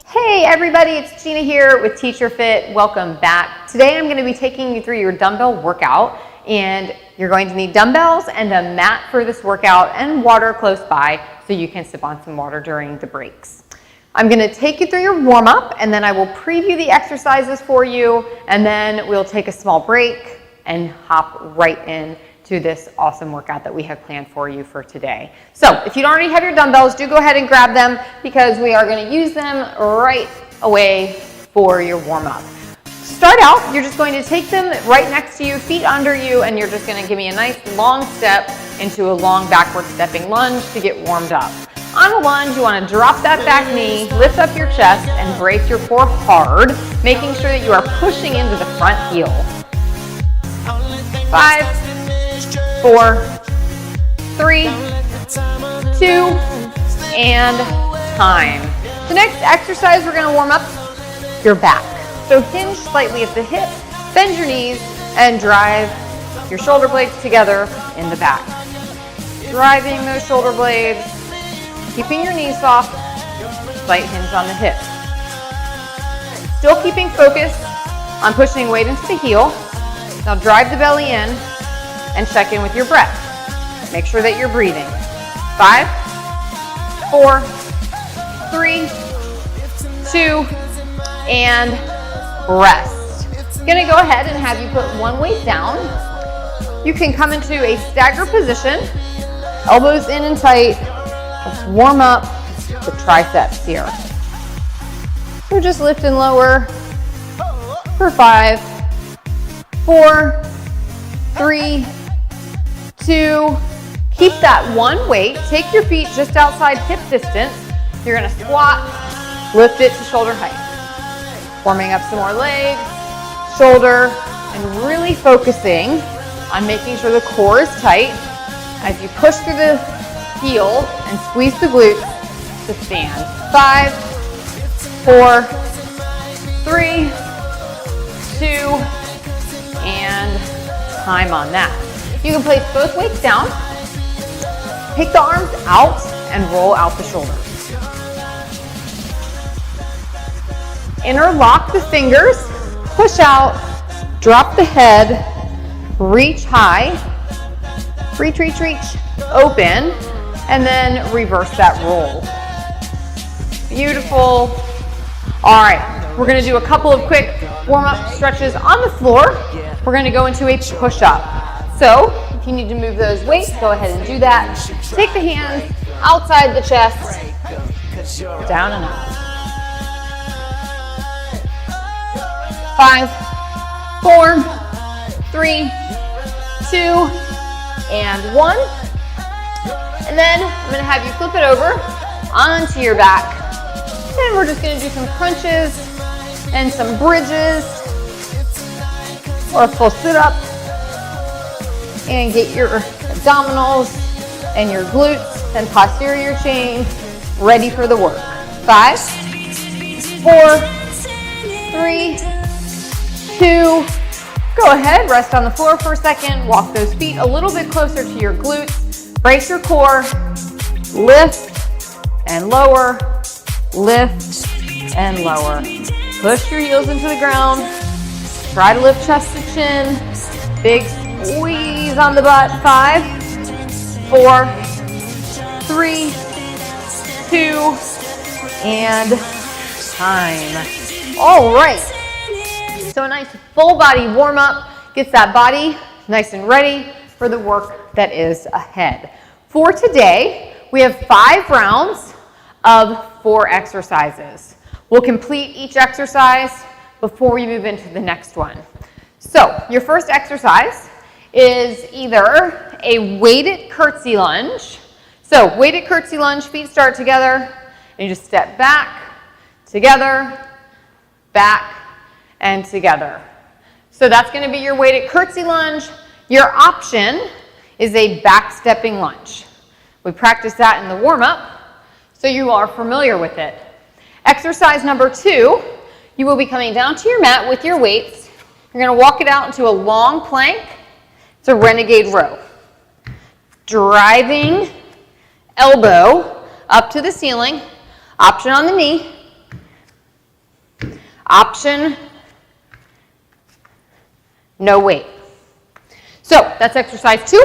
Hey everybody, it's Gina here with Teacher Fit. Welcome back. Today I'm going to be taking you through your dumbbell workout, and you're going to need dumbbells and a mat for this workout and water close by so you can sip on some water during the breaks. I'm going to take you through your warm-up, and then I will preview the exercises for you, and then we'll take a small break and hop right in to this awesome workout that we have planned for you for today. So if you don't already have your dumbbells, do go ahead and grab them because we are going to use them right away for your warm-up. Start out, you're just going to take them right next to you, feet under you, and you're just going to give me a nice long step into a long backward stepping lunge to get warmed up. On a lunge, you want to drop that back knee, lift up your chest, and brace your core hard, making sure that you are pushing into the front heel. 5, 4, 3, 2, and time. The next exercise, we're going to warm up your back. So hinge slightly at the hip, bend your knees, and drive your shoulder blades together in the back. Driving those shoulder blades, keeping your knees soft, slight hinge on the hip. Still keeping focus on pushing weight into the heel. Now drive the belly in and check in with your breath. Make sure that you're breathing. 5, 4, 3, 2, and rest. I'm gonna go ahead and have you put one weight down. You can come into a stagger position, elbows in and tight. Let's warm up the triceps here. So just lift and lower for 5, 4, 3, 2, keep that one weight. Take your feet just outside hip distance. You're gonna squat, lift it to shoulder height. Warming up some more legs, shoulder, and really focusing on making sure the core is tight as you push through the heel and squeeze the glutes to stand. 5, 4, 3, 2, and time on that. You can place both weights down, take the arms out, and roll out the shoulders. Interlock the fingers, push out, drop the head, reach high, reach, open, and then reverse that roll. Beautiful. All right, we're gonna do a couple of quick warm-up stretches on the floor. We're gonna go into a push-up. So if you need to move those weights, go ahead and do that. Take the hands outside the chest, down and up. 5, 4, 3, 2, and 1. And then I'm gonna have you flip it over onto your back. And we're just gonna do some crunches and some bridges or a full sit-up. And get your abdominals and your glutes and posterior chain ready for the work. 5, 4, 3, 2, go ahead, rest on the floor for a second, walk those feet a little bit closer to your glutes, brace your core, lift and lower, lift and lower. Push your heels into the ground, try to lift chest to chin, big squeeze on the butt. 5, 4, 3, 2, and time. All right. So a nice full body warm up gets that body nice and ready for the work that is ahead. For today, we have 5 rounds of 4 exercises. We'll complete each exercise before we move into the next one. So your first exercise is either a weighted curtsy lunge. So weighted curtsy lunge, feet start together, and you just step back, together, back, and together. So that's going to be your weighted curtsy lunge. Your option is a back stepping lunge. We practiced that in the warm-up, so you are familiar with it. Exercise number 2, you will be coming down to your mat with your weights. You're going to walk it out into a long plank. It's a renegade row. driving elbow up to the ceiling. Option on the knee. Option, no weight. So that's exercise 2.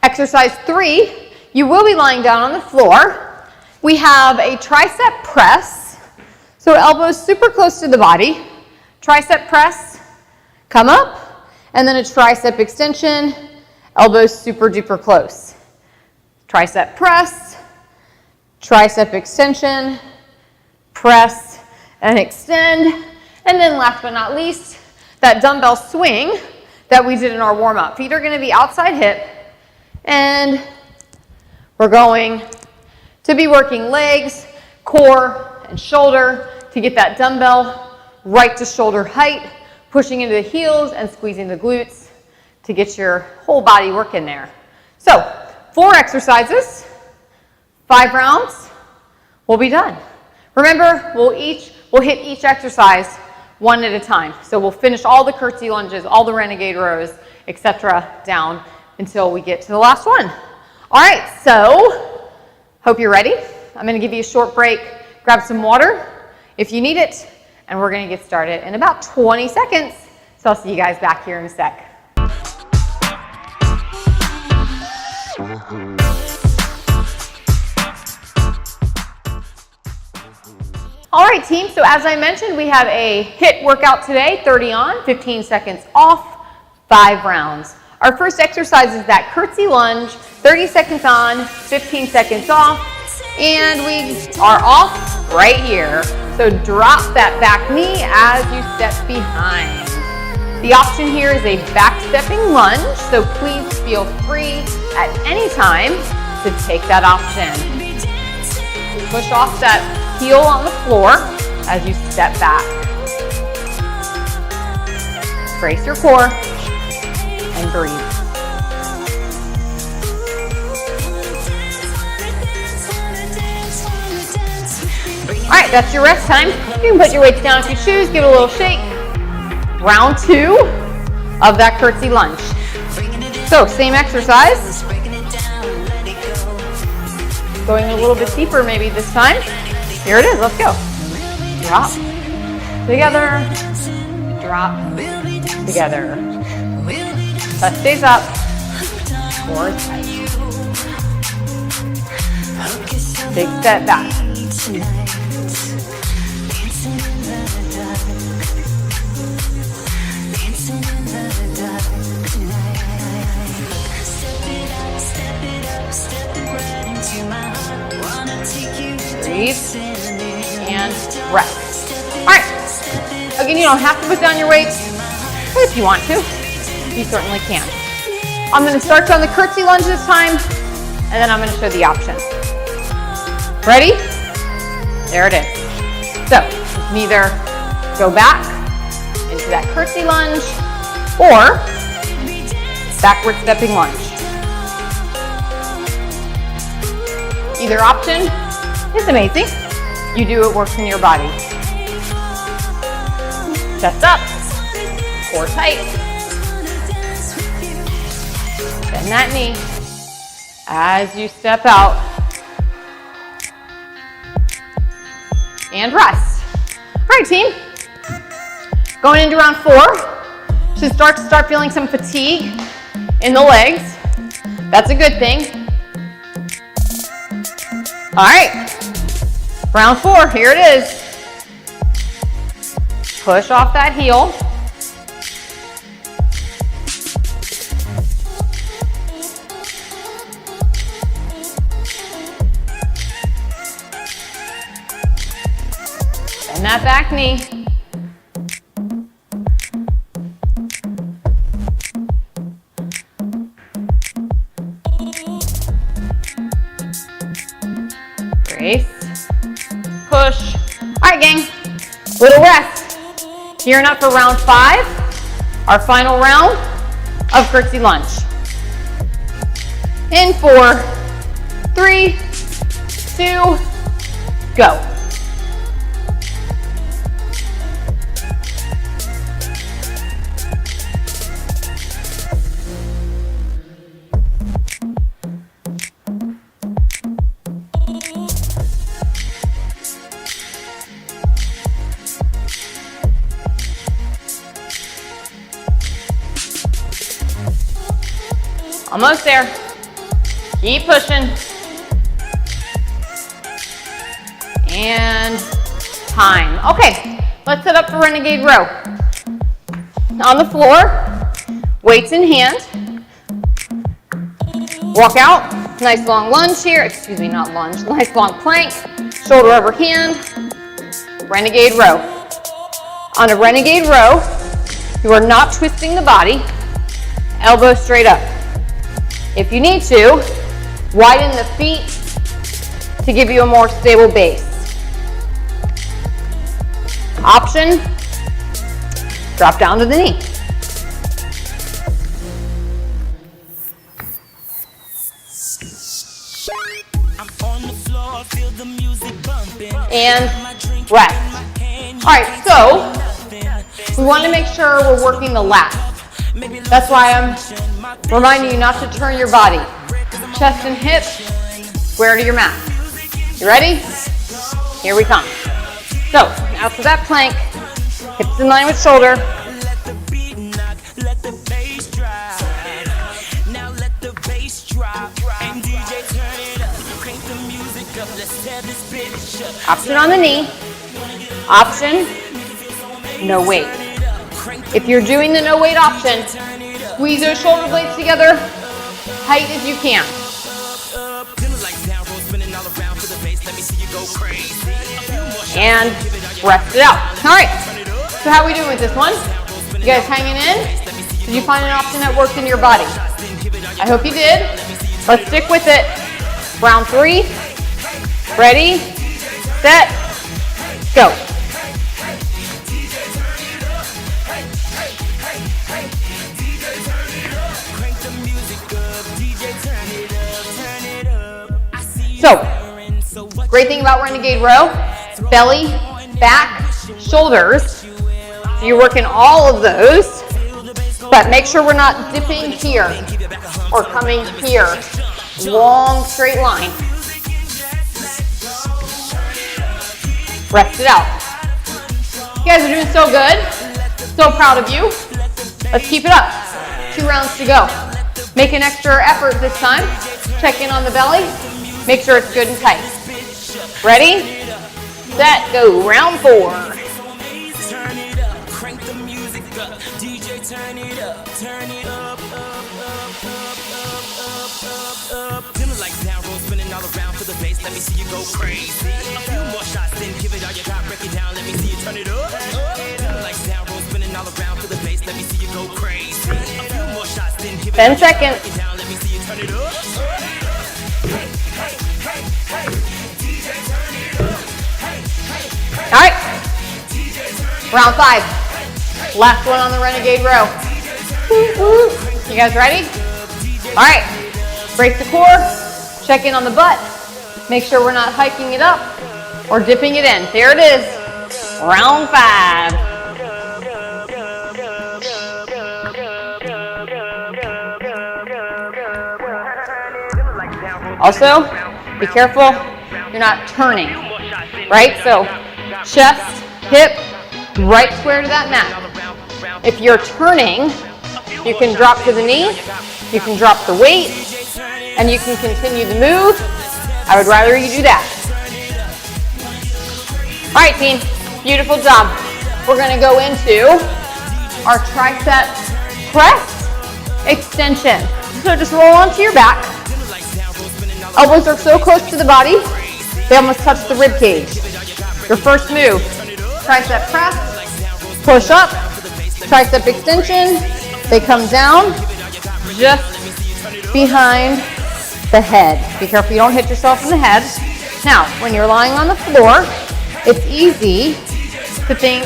Exercise 3, you will be lying down on the floor. We have a tricep press. So elbows super close to the body. Tricep press, come up, and then a tricep extension, elbows super duper close. Tricep press, tricep extension, press and extend. And then last but not least, that dumbbell swing that we did in our warm-up. Feet are going to be outside hip, and we're going to be working legs, core, and shoulder to get that dumbbell right to shoulder height, pushing into the heels and squeezing the glutes to get your whole body work in there. So 4 exercises, 5 rounds, we'll be done. Remember, we'll hit each exercise one at a time. So we'll finish all the curtsy lunges, all the renegade rows, etc. down until we get to the last one. All right, so hope you're ready. I'm going to give you a short break. Grab some water if you need it, and we're going to get started in about 20 seconds. So I'll see you guys back here in a sec. All right, team, so as I mentioned, we have a HIIT workout today, 30 on, 15 seconds off, 5 rounds. Our first exercise is that curtsy lunge, 30 seconds on, 15 seconds off, and we are off right here. So drop that back knee as you step behind. The option here is a back stepping lunge, so please feel free at any time to take that option. Push off that heel on the floor as you step back. Brace your core and breathe. All right, that's your rest time. You can put your weights down if you choose, give it a little shake. Round 2 of that curtsy lunge. So same exercise. Going a little bit deeper maybe this time. Here it is, let's go. Drop, together, drop, together. Chest stays up, core tight. Big step back. Breathe and rest. All right. Again, you don't have to put down your weights, but if you want to, you certainly can. I'm going to start on the curtsy lunge this time, and then I'm going to show the options. Ready? There it is. So you can either go back into that curtsy lunge or backward stepping lunge. Either option is amazing. You do what works in your body. Chest up, core tight. Bend that knee as you step out. And rest. All right, team. Going into round 4. Should start feeling some fatigue in the legs. That's a good thing. All right, round 4, here it is. Push off that heel. Bend that back knee. Brace, push. All right, gang, little rest. Gearing up for round 5, our final round of curtsy lunge. In 4, 3, 2, go. Almost there. Keep pushing. And time. Okay, let's set up for renegade row. On the floor, weights in hand. Walk out. Nice long lunge here. Excuse me, not lunge. Nice long plank. Shoulder over hand. Renegade row. On a renegade row, you are not twisting the body. Elbow straight up. If you need to, widen the feet to give you a more stable base. Option, drop down to the knee. And rest. All right, so we want to make sure we're working the lats. That's why I'm reminding you not to turn your body. Chest and hips, square to your mat. You ready? Here we come. So, out to that plank, hips in line with shoulder. Option on the knee. Option, no weight. If you're doing the no weight option, squeeze those shoulder blades together, tight as you can. And rest it out. All right, so how are we doing with this one? You guys hanging in? Did you find an option that worked in your body? I hope you did. Let's stick with it. Round 3. Ready, set, go. So, great thing about renegade row, belly, back, shoulders. So you're working all of those, but make sure we're not dipping here or coming here. Long straight line. Rest it out. You guys are doing so good. So proud of you. Let's keep it up. 2 rounds to go. Make an extra effort this time. Check in on the belly. Make sure it's good and tight. Ready, set, go. Round 4. Let me see you go crazy. A few more shots, then give it all you got. Break it down, let me see you turn it up. Like down, roll spinning all around to the base. Let me see you go crazy. A few more shots, then give it 10 seconds. Break it down, let me see you turn it up. All right, round 5. Last one on the renegade row. You guys ready? All right, brace the core. Check in on the butt. Make sure we're not hiking it up or dipping it in. There it is. Round 5. Also, be careful you're not turning, right? So chest, hip, right square to that mat. If you're turning, you can drop to the knee, you can drop the weight, and you can continue the move. I would rather you do that. All right, team, beautiful job. We're gonna go into our tricep press extension. So just roll onto your back. Elbows are so close to the body, they almost touch the rib cage. Your first move, tricep press, push up, tricep extension. They come down just behind the head. Be careful you don't hit yourself in the head. Now, when you're lying on the floor, it's easy to think,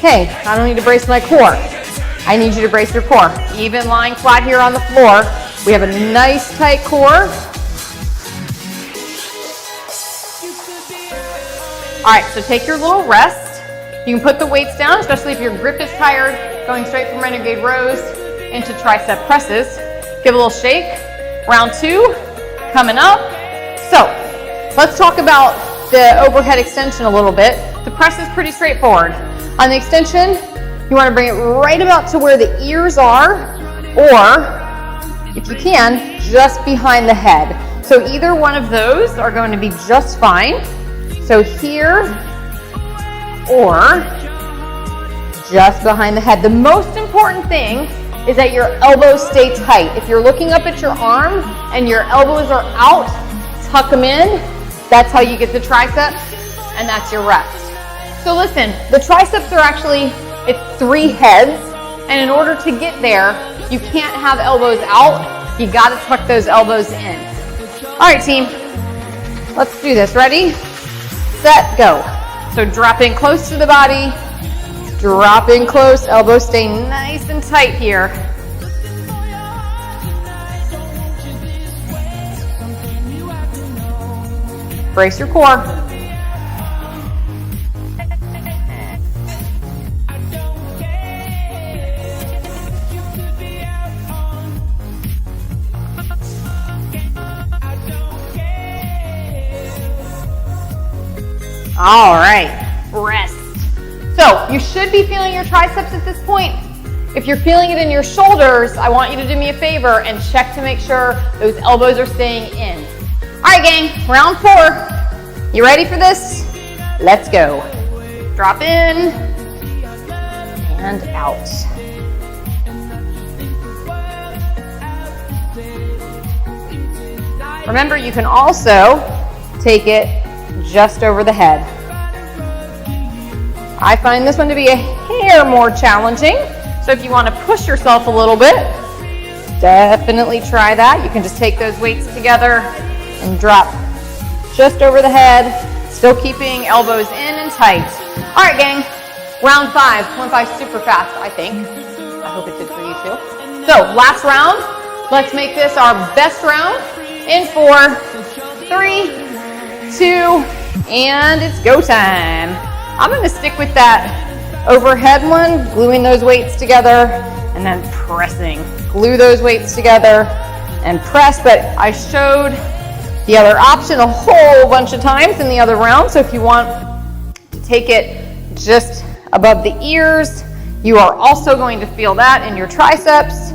hey, I don't need to brace my core. I need you to brace your core. Even lying flat here on the floor, we have a nice tight core. All right, so take your little rest. You can put the weights down, especially if your grip is tired, going straight from renegade rows into tricep presses. Give a little shake. Round 2, coming up. So, let's talk about the overhead extension a little bit. The press is pretty straightforward. On the extension, you want to bring it right about to where the ears are, or if you can, just behind the head. So either one of those are going to be just fine. So here or just behind the head. The most important thing is that your elbows stay tight. If you're looking up at your arm and your elbows are out, tuck them in. That's how you get the triceps, and that's your rest. So listen, the triceps are actually, it's 3 heads, and in order to get there, you can't have elbows out. You gotta tuck those elbows in. All right, team, let's do this. Ready, set, go. So drop in close to the body, drop in close, elbows stay nice and tight here. Brace your core. All right, rest. So you should be feeling your triceps at this point. If you're feeling it in your shoulders, I want you to do me a favor and check to make sure those elbows are staying in. All right, gang, round 4. You ready for this? Let's go. Drop in and out. Remember, you can also take it just over the head. I find this one to be a hair more challenging, so if you want to push yourself a little bit, definitely try that. You can just take those weights together and drop just over the head, still keeping elbows in and tight. All right, gang, round 5. Went by super fast, I think. I hope it did for you too. So last round, let's make this our best round in 4, 3, 2, and it's go time. I'm going to stick with that overhead one, gluing those weights together and then pressing. Glue those weights together and press, but I showed the other option a whole bunch of times in the other round, so if you want to take it just above the ears, you are also going to feel that in your triceps.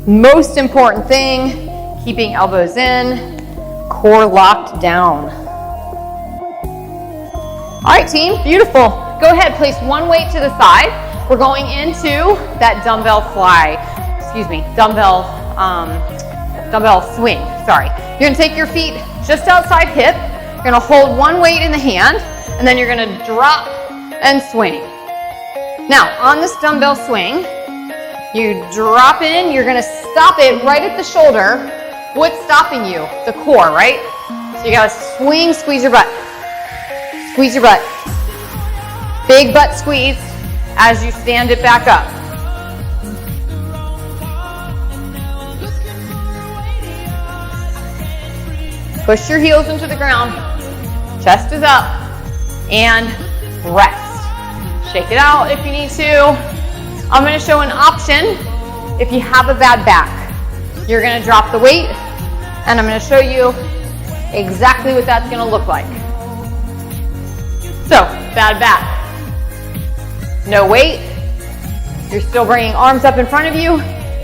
Most important thing, keeping elbows in, core locked down. All right, team, beautiful. Go ahead, place one weight to the side. We're going into that dumbbell dumbbell swing, sorry. You're gonna take your feet just outside hip. You're gonna hold one weight in the hand, and then you're gonna drop and swing. Now, on this dumbbell swing, you drop in, you're gonna stop it right at the shoulder. What's stopping you? The core, right? So you gotta swing, squeeze your butt. Squeeze your butt. Big butt squeeze as you stand it back up. Push your heels into the ground. Chest is up. And rest. Shake it out if you need to. I'm going to show an option if you have a bad back. You're going to drop the weight, and I'm going to show you exactly what that's going to look like. So, bad back. No weight. You're still bringing arms up in front of you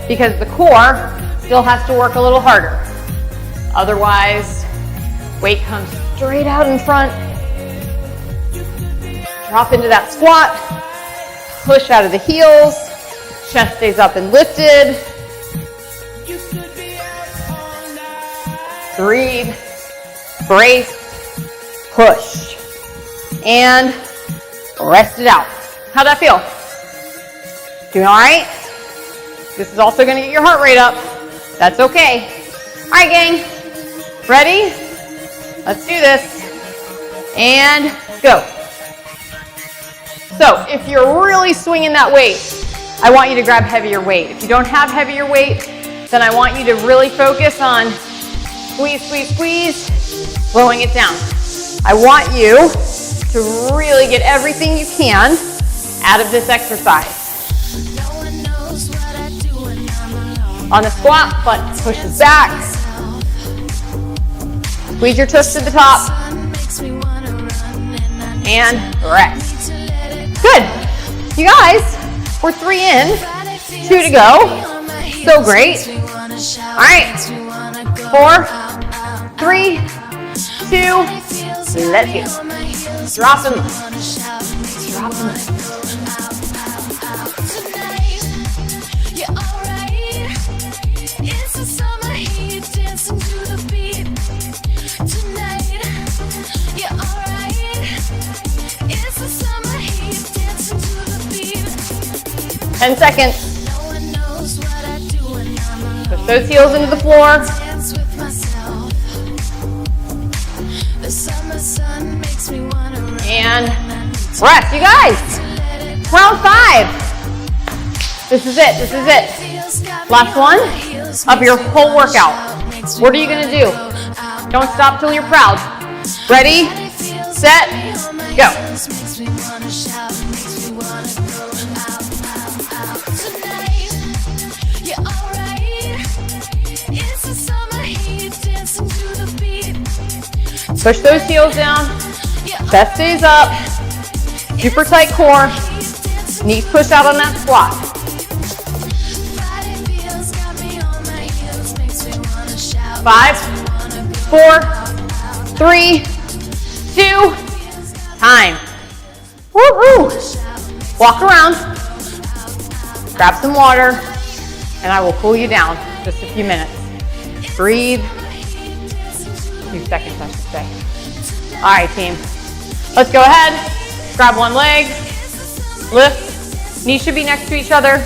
because the core still has to work a little harder. Otherwise, weight comes straight out in front. Drop into that squat. Push out of the heels. Chest stays up and lifted. Breathe. Brace. Push. And rest it out. How'd that feel? Doing all right? This is also going to get your heart rate up. That's okay. All right, gang. Ready? Let's do this. And go. So if you're really swinging that weight, I want you to grab heavier weight. If you don't have heavier weight, then I want you to really focus on squeeze, squeeze, squeeze, slowing it down. I want you to really get everything you can out of this exercise. On the squat, butt pushes back. Squeeze your toes to the top. And rest. Good. You guys, we're 3 in, 2 to go. So great. All right, 4, 3, 2, let's go. Drop them. Drop them. Ten seconds. Push those heels into the floor. And rest, you guys. Round 5. This is it, this is it. Last one of your whole workout. What are you gonna do? Don't stop till you're proud. Ready, set, go. Push those heels down, chest stays up, super tight core, knees push out on that squat. Five, 4, 3, 2, time. Woo-hoo. Walk around, grab some water, and I will cool you down just a few minutes. Breathe. 2 seconds, I should say. All right, team. Let's go ahead. Grab one leg. Lift. Knees should be next to each other.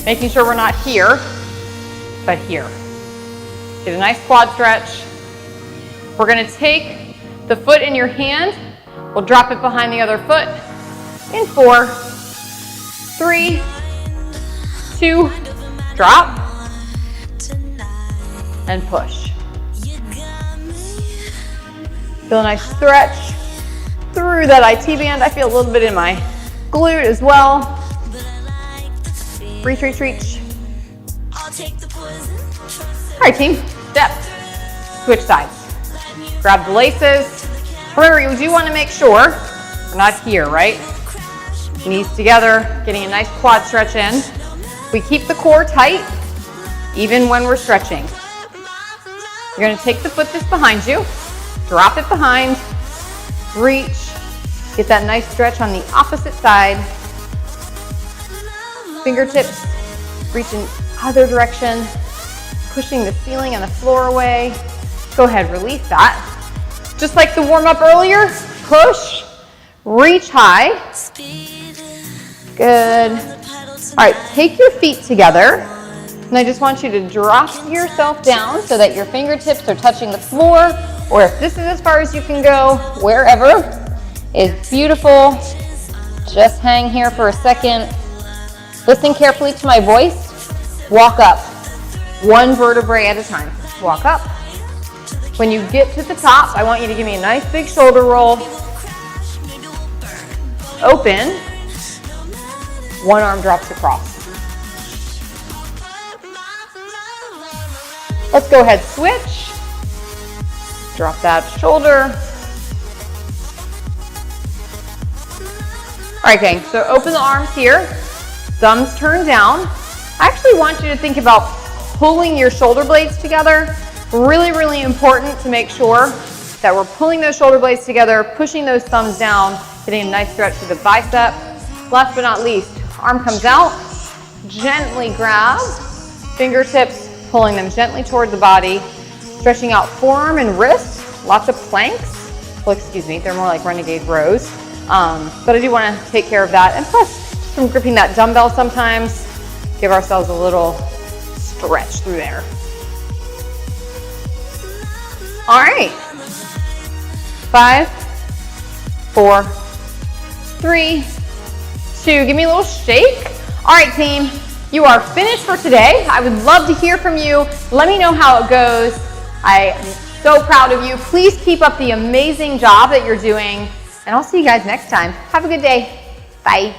Making sure we're not here, but here. Get a nice quad stretch. We're going to take the foot in your hand. We'll drop it behind the other foot. In 4, 3, 2, drop, and push. Feel a nice stretch through that IT band. I feel a little bit in my glute as well. Reach, reach, reach. All right, team, step. Switch sides. Grab the laces. Remember, you do want to make sure we're not here, right? Knees together, getting a nice quad stretch in. We keep the core tight, even when we're stretching. You're going to take the foot that's behind you. Drop it behind, reach, get that nice stretch on the opposite side. Fingertips reach in other direction, pushing the ceiling and the floor away. Go ahead, release that. Just like the warm up earlier, push, reach high. Good. All right, take your feet together. And I just want you to drop yourself down so that your fingertips are touching the floor. Or if this is as far as you can go, wherever is beautiful. Just hang here for a second. Listen carefully to my voice. Walk up, one vertebrae at a time. Walk up. When you get to the top, I want you to give me a nice big shoulder roll. Open. One arm drops across. Let's go ahead, switch. Drop that shoulder. All right, gang, so open the arms here. Thumbs turn down. I actually want you to think about pulling your shoulder blades together. Really, really important to make sure that we're pulling those shoulder blades together, pushing those thumbs down, getting a nice stretch through the bicep. Last but not least, arm comes out, gently grab, fingertips, pulling them gently toward the body, stretching out forearm and wrist, lots of planks. Well, excuse me, they're more like renegade rows. But I do want to take care of that. And plus, from gripping that dumbbell sometimes, give ourselves a little stretch through there. All right. 5, 4, 3, 2. Give me a little shake. All right, team. You are finished for today. I would love to hear from you. Let me know how it goes. I am so proud of you. Please keep up the amazing job that you're doing. And I'll see you guys next time. Have a good day. Bye.